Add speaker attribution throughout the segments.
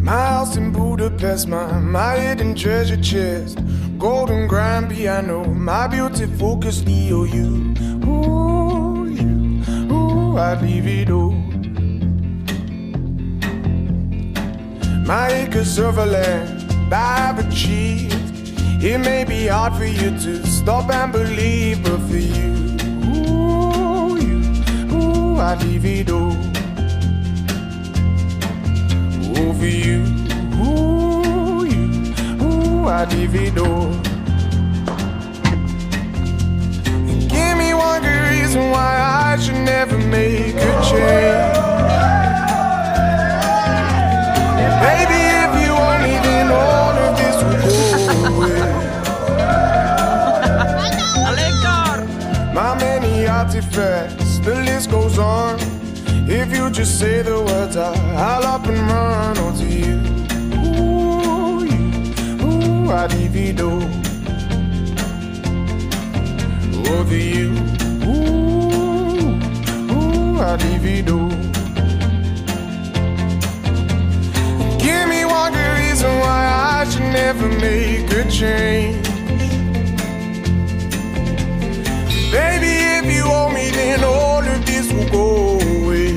Speaker 1: My house in Budapest, my hidden treasure chest, golden grand piano, my beauty focus, EOU. Ooh, you, ooh, I'd leave it all. My acres of land I've achieved. It may be hard for you to stop and believe, but for you, I'd leave it all. Oh, for you, I'd leave it all. And give me one good reason why I should never make a change. Baby, if you want me, then all of this will go away. My many artifacts, the list goes on. If you just say the words, I'll up and run onto you. Ooh, I'd leave it all. Oh, for you. Ooh, I'd leave it all. Give me one good reason why I should never make a change. Baby, if you owe me, then all of this will go away.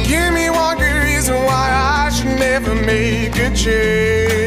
Speaker 1: Give me one good reason why I should never make a change.